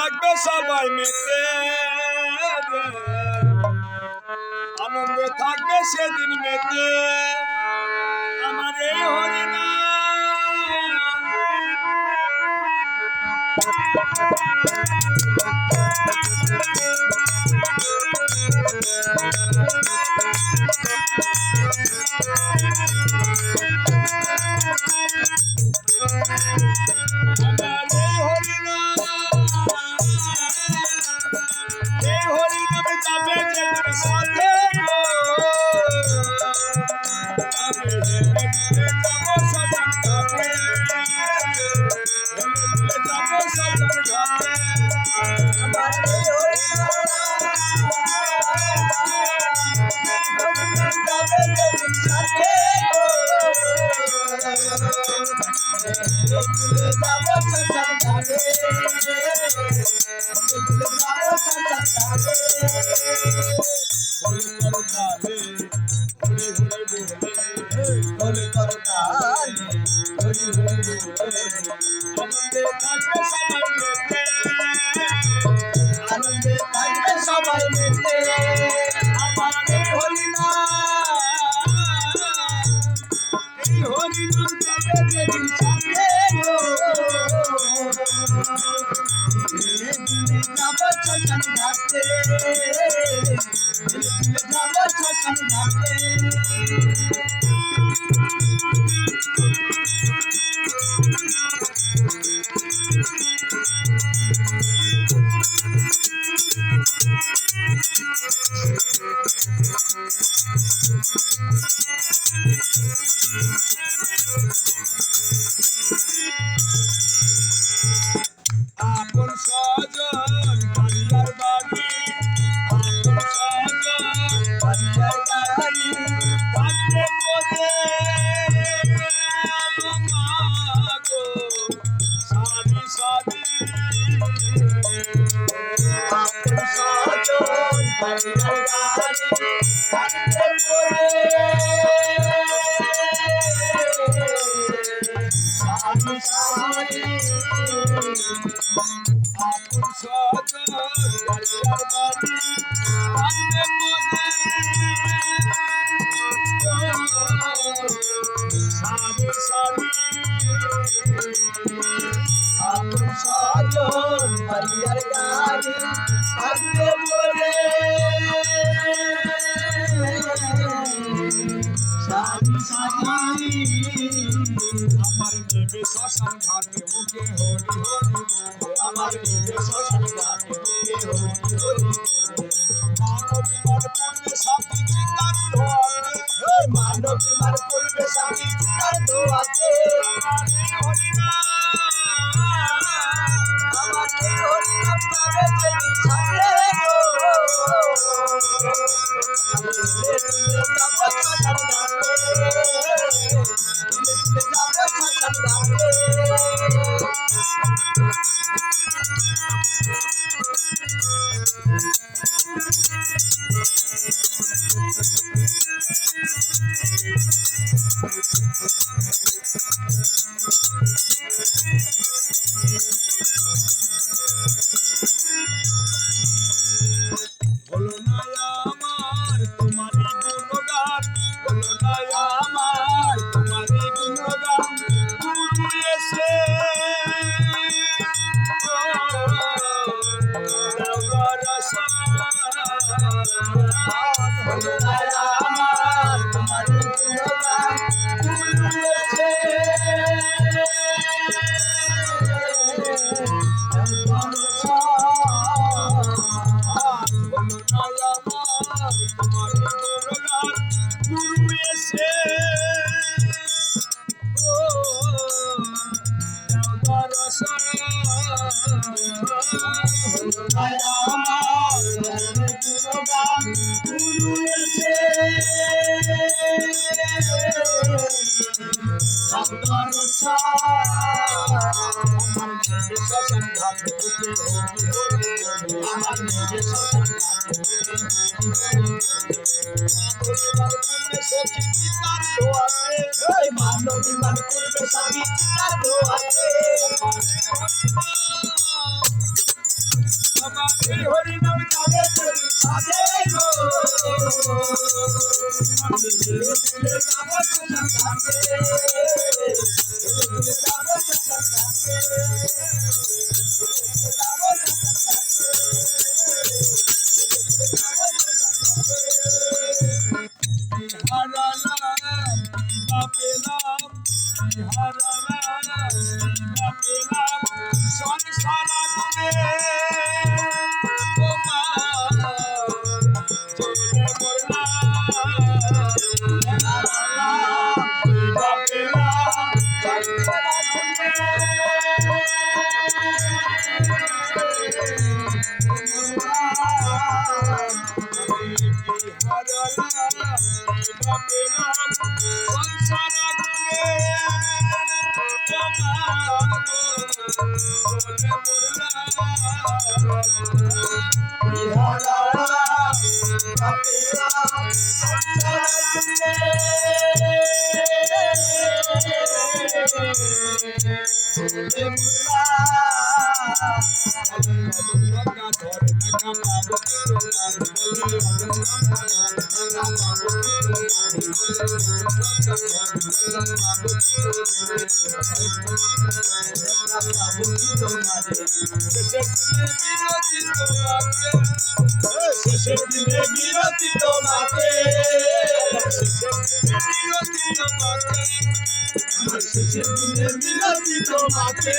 থাকবে সবাই মেতে আনন্দে থাকবে সেদিন মেতে আমার এই হরিনাম আনন্দে থাকবে সবাই মেতে আমার এই হরিনাম যাবে যেদিন সাথে যাব শ্মশান ঘাটে যাব শ্মশান ঘাটে আপন সজন বাড়িয়ার বাড়ি আপন সজন বাড়িয়ার বাড়ি কাটে পদে মাগো সারি সারি আপন সজন বাড়িয়ার বাড়ি কাটে পদে সারি সারি আপন সজন বাড়িয়ার বাড়ি কাটে পদে সারি সারি আপন সজন বাড়িয়ার গাড়ি কাটে পদে সারি সারি আমার নেবে শ্মশান ঘাটে মুখে হরি হরি আমার নেবে শ্মশান ঘাটে মুখে হরি হরি মানব বিমার পূর্বে স্বামী চিতার ধোয়াতে মানব বিমার পূর্বে স্বামী চিতার ধোয়াতে আমার এই হরিনাম যাবে যেদিন সাথে বলো না আমার তোমারই গুণগান বলো না আমার তোমারই গুণগান গুরু এসে বলো না আমার তোমারই গুণগান গুরু এসে মানবী মান করবে স্বামী তার দোয়াতে আমাদের হরি নাম যাবে সাজে গো আমি দিলে যাব তোমার কাছে যাব তোমার কাছে